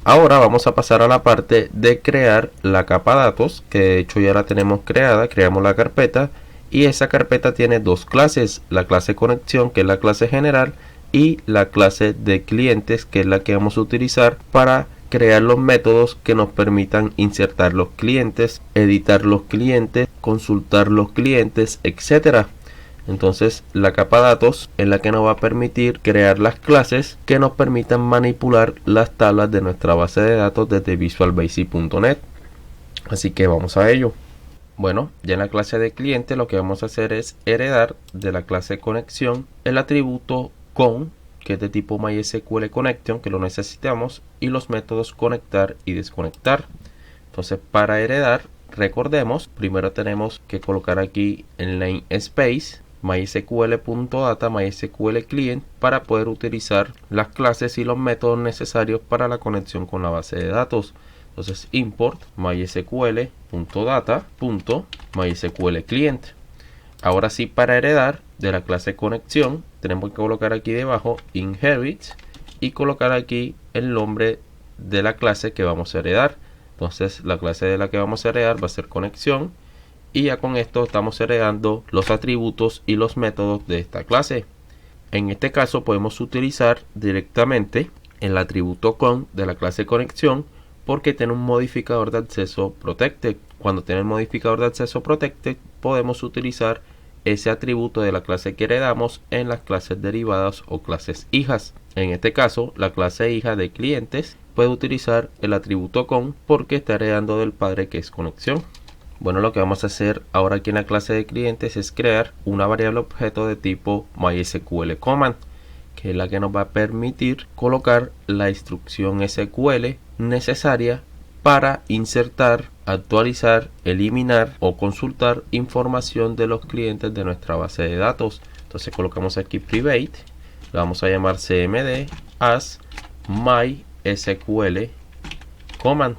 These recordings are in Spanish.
Ahora vamos a pasar a la parte de crear la capa datos, que de hecho ya la tenemos creada. Creamos la carpeta y esa carpeta tiene dos clases: la clase conexión, que es la clase general, y la clase de clientes, que es la que vamos a utilizar para crear los métodos que nos permitan insertar los clientes, editar los clientes, consultar los clientes, etcétera. Entonces la capa datos es la que nos va a permitir crear las clases que nos permitan manipular las tablas de nuestra base de datos desde visualbasic.net. Así que vamos a ello. Bueno, ya en la clase de cliente lo que vamos a hacer es heredar de la clase conexión el atributo con, que es de tipo MySQL Connection, que lo necesitamos, y los métodos conectar y desconectar. Entonces, para heredar, recordemos, primero tenemos que colocar aquí el namespace mysql.data mysql client para poder utilizar las clases y los métodos necesarios para la conexión con la base de datos. Entonces, import mysql.data.mysql client. Ahora sí, para heredar de la clase conexión tenemos que colocar aquí debajo inherit y colocar aquí el nombre de la clase que vamos a heredar. Entonces la clase de la que vamos a heredar va a ser conexión, y ya con esto estamos heredando los atributos y los métodos de esta clase. En este caso podemos utilizar directamente el atributo con de la clase conexión porque tiene un modificador de acceso protected. Cuando tiene el modificador de acceso protected podemos utilizar ese atributo de la clase que heredamos en las clases derivadas o clases hijas. En este caso, la clase hija de clientes puede utilizar el atributo con porque está heredando del padre, que es conexión. Bueno, lo que vamos a hacer ahora aquí en la clase de clientes es crear una variable objeto de tipo MySQL command, que es la que nos va a permitir colocar la instrucción SQL necesaria para insertar, actualizar, eliminar o consultar información de los clientes de nuestra base de datos. Entonces colocamos aquí private, le vamos a llamar cmd as mysql command.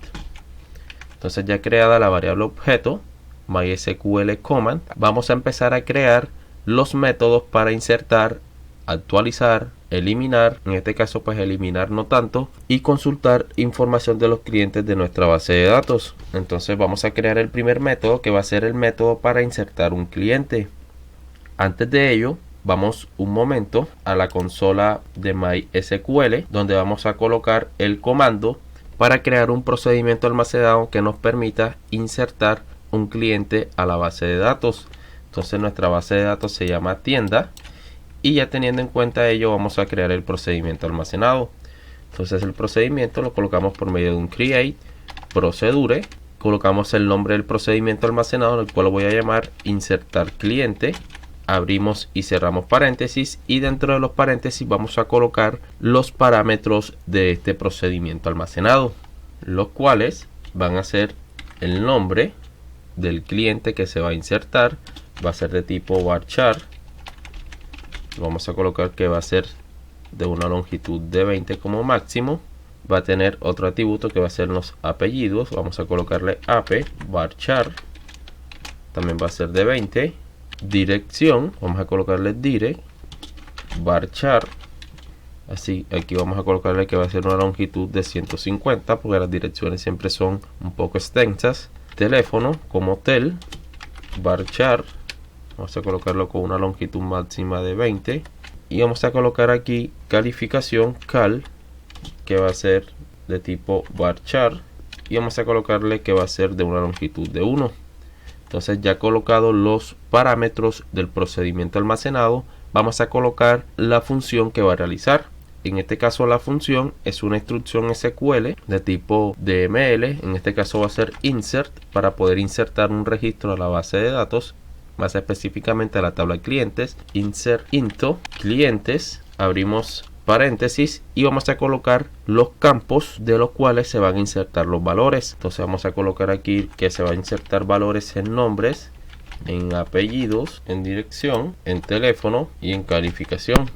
Entonces, ya creada la variable objeto mysql command, vamos a empezar a crear los métodos para insertar, actualizar, eliminar, en este caso pues eliminar no tanto, y consultar información de los clientes de nuestra base de datos. Entonces vamos a crear el primer método, que va a ser el método para insertar un cliente. Antes de ello, vamos un momento a la consola de MySQL, donde vamos a colocar el comando para crear un procedimiento almacenado que nos permita insertar un cliente a la base de datos. Entonces nuestra base de datos se llama tienda, y ya teniendo en cuenta ello vamos a crear el procedimiento almacenado. Entonces el procedimiento lo colocamos por medio de un create procedure, colocamos el nombre del procedimiento almacenado, el cual lo voy a llamar insertar cliente. Abrimos y cerramos paréntesis, y dentro de los paréntesis vamos a colocar los parámetros de este procedimiento almacenado, los cuales van a ser el nombre del cliente que se va a insertar, va a ser de tipo varchar, vamos a colocar que va a ser de una longitud de 20 como máximo. Va a tener otro atributo que va a ser los apellidos, vamos a colocarle ap varchar, también va a ser de 20. Dirección, vamos a colocarle direct varchar, así aquí vamos a colocarle que va a ser una longitud de 150 porque las direcciones siempre son un poco extensas. Teléfono como tel varchar, vamos a colocarlo con una longitud máxima de 20, y vamos a colocar aquí calificación cal, que va a ser de tipo varchar, y vamos a colocarle que va a ser de una longitud de 1. Entonces, ya colocados los parámetros del procedimiento almacenado, vamos a colocar la función que va a realizar. En este caso la función es una instrucción SQL de tipo DML, en este caso va a ser insert, para poder insertar un registro a la base de datos, más específicamente a la tabla de clientes. Insert into clientes, abrimos paréntesis, y vamos a colocar los campos de los cuales se van a insertar los valores. Entonces vamos a colocar aquí que se va a insertar valores en nombres, en apellidos, en dirección, en teléfono y en calificación.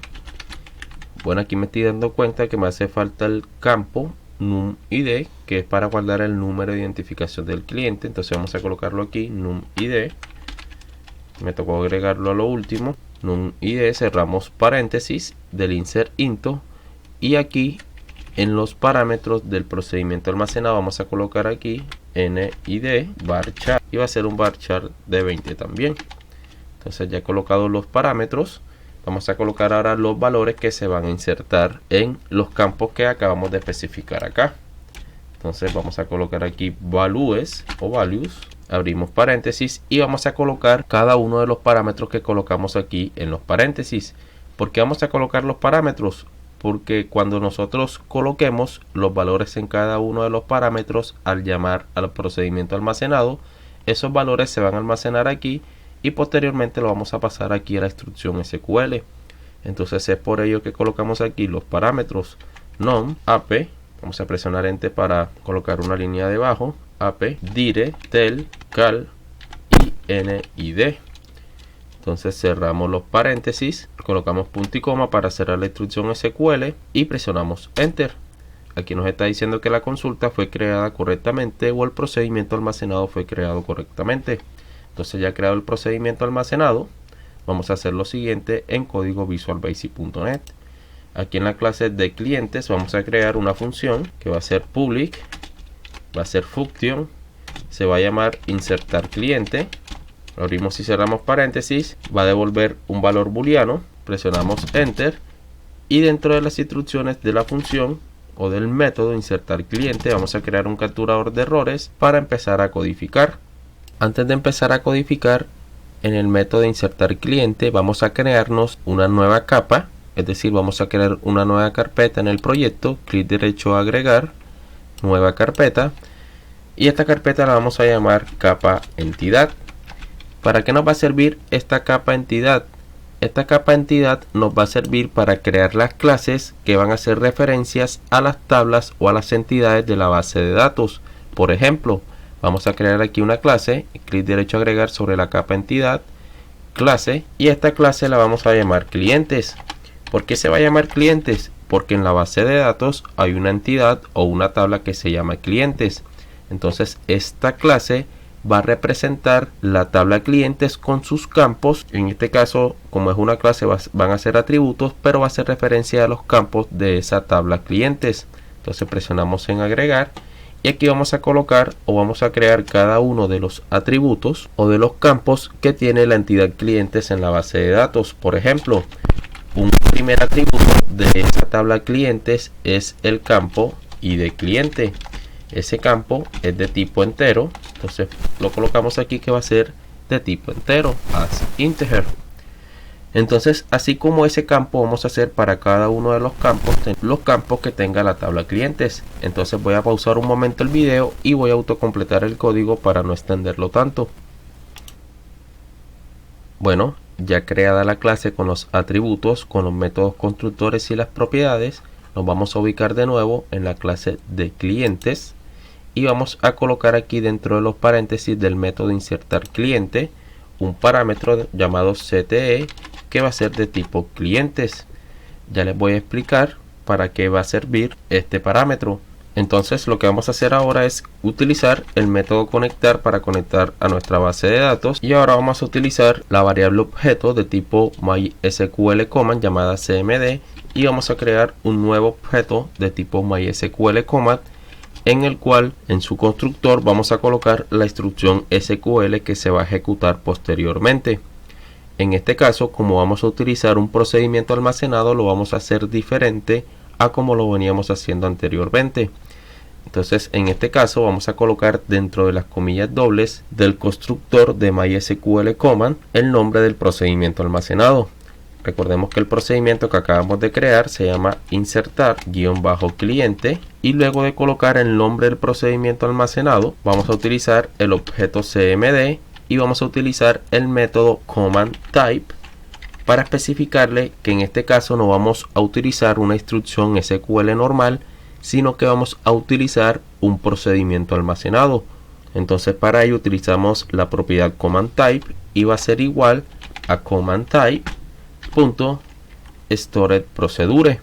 Bueno, aquí me estoy dando cuenta que me hace falta el campo numid, que es para guardar el número de identificación del cliente. Entonces vamos a colocarlo aquí, numid. Me tocó agregarlo a lo último, numid, cerramos paréntesis del insert into, y aquí en los parámetros del procedimiento almacenado vamos a colocar aquí NID varchar y va a ser un varchar de 20 también. Entonces ya he colocado los parámetros, vamos a colocar ahora los valores que se van a insertar en los campos que acabamos de especificar acá. Entonces vamos a colocar aquí values o values, abrimos paréntesis y vamos a colocar cada uno de los parámetros que colocamos aquí en los paréntesis. ¿Por qué vamos a colocar los parámetros? Porque cuando nosotros coloquemos los valores en cada uno de los parámetros al llamar al procedimiento almacenado, esos valores se van a almacenar aquí y posteriormente lo vamos a pasar aquí a la instrucción SQL. Entonces es por ello que colocamos aquí los parámetros num ap, vamos a presionar enter para colocar una línea debajo, ap dire tel cal y nid. Entonces cerramos los paréntesis, colocamos punto y coma para cerrar la instrucción SQL y presionamos enter. Aquí nos está diciendo que la consulta fue creada correctamente o el procedimiento almacenado fue creado correctamente. Entonces ya creado el procedimiento almacenado, vamos a hacer lo siguiente en código visualbasic.net. Aquí en la clase de clientes vamos a crear una función que va a ser public, va a ser function, se va a llamar insertar cliente, abrimos y cerramos paréntesis, va a devolver un valor booleano, presionamos enter y dentro de las instrucciones de la función o del método insertar cliente vamos a crear un capturador de errores para empezar a codificar. Antes de empezar a codificar, en el método insertar cliente vamos a crearnos una nueva capa, es decir, vamos a crear una nueva carpeta en el proyecto, clic derecho a agregar, nueva carpeta, y esta carpeta la vamos a llamar capa entidad. ¿Para qué nos va a servir esta capa entidad? Esta capa entidad nos va a servir para crear las clases que van a hacer referencias a las tablas o a las entidades de la base de datos. Por ejemplo, vamos a crear aquí una clase, clic derecho a agregar sobre la capa entidad, clase, y esta clase la vamos a llamar clientes. ¿Por qué se va a llamar clientes? Porque en la base de datos hay una entidad o una tabla que se llama clientes. Entonces esta clase va a representar la tabla clientes con sus campos. En este caso, como es una clase, van a ser atributos, pero va a hacer referencia a los campos de esa tabla clientes. Entonces presionamos en agregar y aquí vamos a colocar o vamos a crear cada uno de los atributos o de los campos que tiene la entidad clientes en la base de datos. Por ejemplo, un primer atributo de esa tabla clientes es el campo ID cliente. Ese campo es de tipo entero, entonces lo colocamos aquí que va a ser de tipo entero, as integer. Entonces, así como ese campo, vamos a hacer para cada uno de los campos que tenga la tabla clientes. Entonces voy a pausar un momento el video y voy a autocompletar el código para no extenderlo tanto. Bueno, ya creada la clase con los atributos, con los métodos constructores y las propiedades, nos vamos a ubicar de nuevo en la clase de clientes y vamos a colocar aquí dentro de los paréntesis del método insertar cliente un parámetro llamado CTE que va a ser de tipo clientes. Ya les voy a explicar para qué va a servir este parámetro. Entonces lo que vamos a hacer ahora es utilizar el método conectar para conectar a nuestra base de datos, y ahora vamos a utilizar la variable objeto de tipo MySQLCommand llamada CMD y vamos a crear un nuevo objeto de tipo MySQLCommand en el cual en su constructor vamos a colocar la instrucción SQL que se va a ejecutar posteriormente. En este caso, como vamos a utilizar un procedimiento almacenado, lo vamos a hacer diferente a como lo veníamos haciendo anteriormente. Entonces, en este caso vamos a colocar dentro de las comillas dobles del constructor de MySQLCommand el nombre del procedimiento almacenado. Recordemos que el procedimiento que acabamos de crear se llama insertar-cliente, y luego de colocar el nombre del procedimiento almacenado vamos a utilizar el objeto CMD y vamos a utilizar el método command type para especificarle que en este caso no vamos a utilizar una instrucción SQL normal, sino que vamos a utilizar un procedimiento almacenado. Entonces para ello utilizamos la propiedad command type y va a ser igual a command type .stored procedure.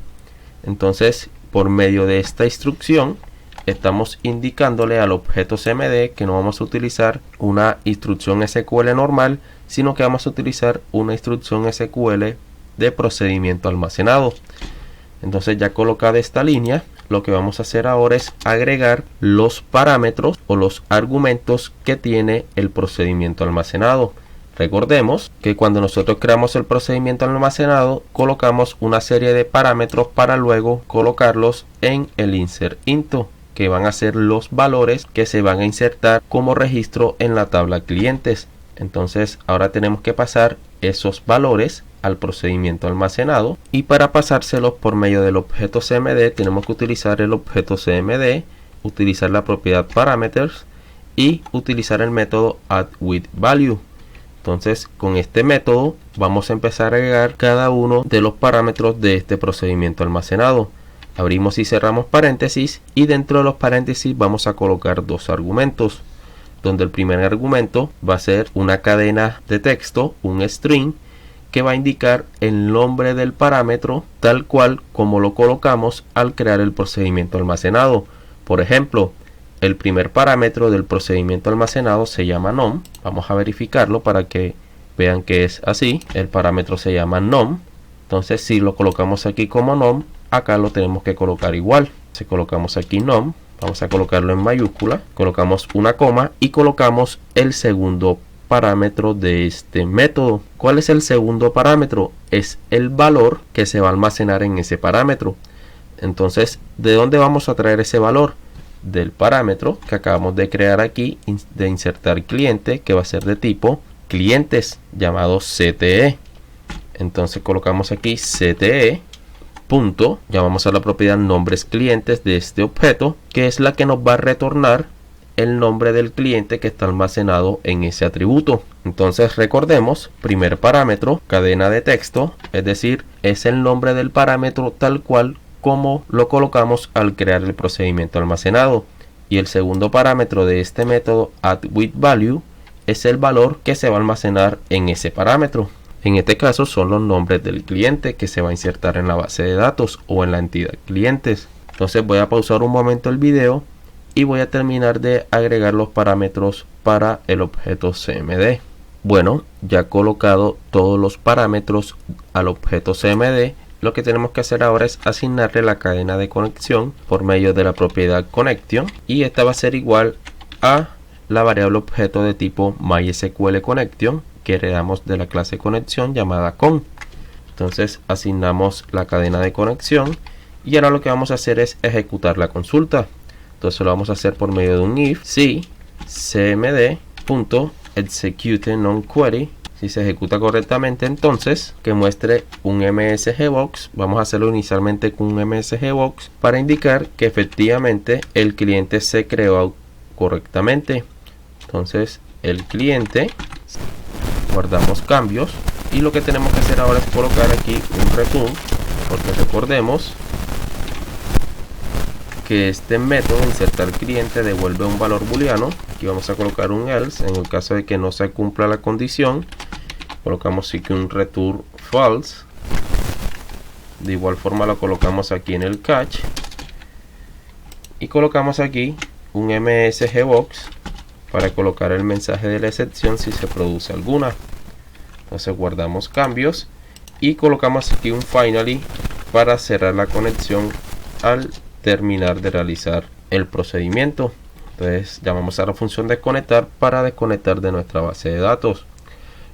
Entonces por medio de esta instrucción estamos indicándole al objeto CMD que no vamos a utilizar una instrucción SQL normal, sino que vamos a utilizar una instrucción SQL de procedimiento almacenado. Entonces ya colocada esta línea, lo que vamos a hacer ahora es agregar los parámetros o los argumentos que tiene el procedimiento almacenado. Recordemos que cuando nosotros creamos el procedimiento almacenado, colocamos una serie de parámetros para luego colocarlos en el insert into, que van a ser los valores que se van a insertar como registro en la tabla clientes. Entonces ahora tenemos que pasar esos valores al procedimiento almacenado, y para pasárselos por medio del objeto CMD tenemos que utilizar el objeto CMD, utilizar la propiedad parameters y utilizar el método addWithValue. Entonces con este método vamos a empezar a agregar cada uno de los parámetros de este procedimiento almacenado. Abrimos y cerramos paréntesis, y dentro de los paréntesis vamos a colocar dos argumentos, donde el primer argumento va a ser una cadena de texto, un string, que va a indicar el nombre del parámetro tal cual como lo colocamos al crear el procedimiento almacenado. Por ejemplo, el primer parámetro del procedimiento almacenado se llama num. Vamos a verificarlo para que vean que es así. El parámetro se llama num. Entonces si lo colocamos aquí como num, acá lo tenemos que colocar igual. Si colocamos aquí num, vamos a colocarlo en mayúscula, colocamos una coma y colocamos el segundo parámetro de este método. ¿Cuál es el segundo parámetro? Es el valor que se va a almacenar en ese parámetro. Entonces, ¿de dónde vamos a traer ese valor? Del parámetro que acabamos de crear aquí de insertar cliente, que va a ser de tipo clientes, llamado CTE. Entonces colocamos aquí CTE punto, llamamos a la propiedad nombres clientes de este objeto, que es la que nos va a retornar el nombre del cliente que está almacenado en ese atributo. Entonces recordemos, primer parámetro, cadena de texto, es decir, es el nombre del parámetro tal cual como lo colocamos al crear el procedimiento almacenado. Y el segundo parámetro de este método addWithValue es el valor que se va a almacenar en ese parámetro. En este caso son los nombres del cliente que se va a insertar en la base de datos o en la entidad clientes. Entonces voy a pausar un momento el video y voy a terminar de agregar los parámetros para el objeto CMD. Bueno, ya he colocado todos los parámetros al objeto CMD. Lo que tenemos que hacer ahora es asignarle la cadena de conexión por medio de la propiedad connection, y esta va a ser igual a la variable objeto de tipo MySQLConnection que heredamos de la clase conexión llamada con. Entonces asignamos la cadena de conexión, y ahora lo que vamos a hacer es ejecutar la consulta. Entonces lo vamos a hacer por medio de un if si cmd.executeNonQuery, si se ejecuta correctamente, entonces que muestre un msgbox. Vamos a hacerlo inicialmente con un msgbox para indicar que efectivamente el cliente se creó correctamente. Entonces el cliente, guardamos cambios, y lo que tenemos que hacer ahora es colocar aquí un return, porque recordemos que este método insertar cliente devuelve un valor booleano. Aquí vamos a colocar un else en el caso de que no se cumpla la condición. Colocamos aquí un return false. De igual forma lo colocamos aquí en el catch, y colocamos aquí un msgbox para colocar el mensaje de la excepción si se produce alguna. Entonces guardamos cambios y colocamos aquí un finally para cerrar la conexión al terminar de realizar el procedimiento. Entonces llamamos a la función desconectar para desconectar de nuestra base de datos.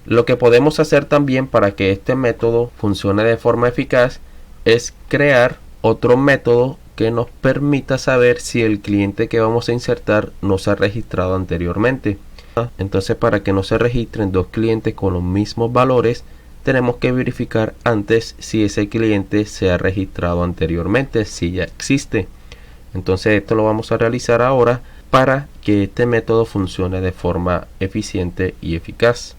Lo que podemos hacer también para que este método funcione de forma eficaz es crear otro método que nos permita saber si el cliente que vamos a insertar no se ha registrado anteriormente. Entonces, para que no se registren dos clientes con los mismos valores, tenemos que verificar antes si ese cliente se ha registrado anteriormente, si ya existe. Entonces esto lo vamos a realizar ahora para que este método funcione de forma eficiente y eficaz.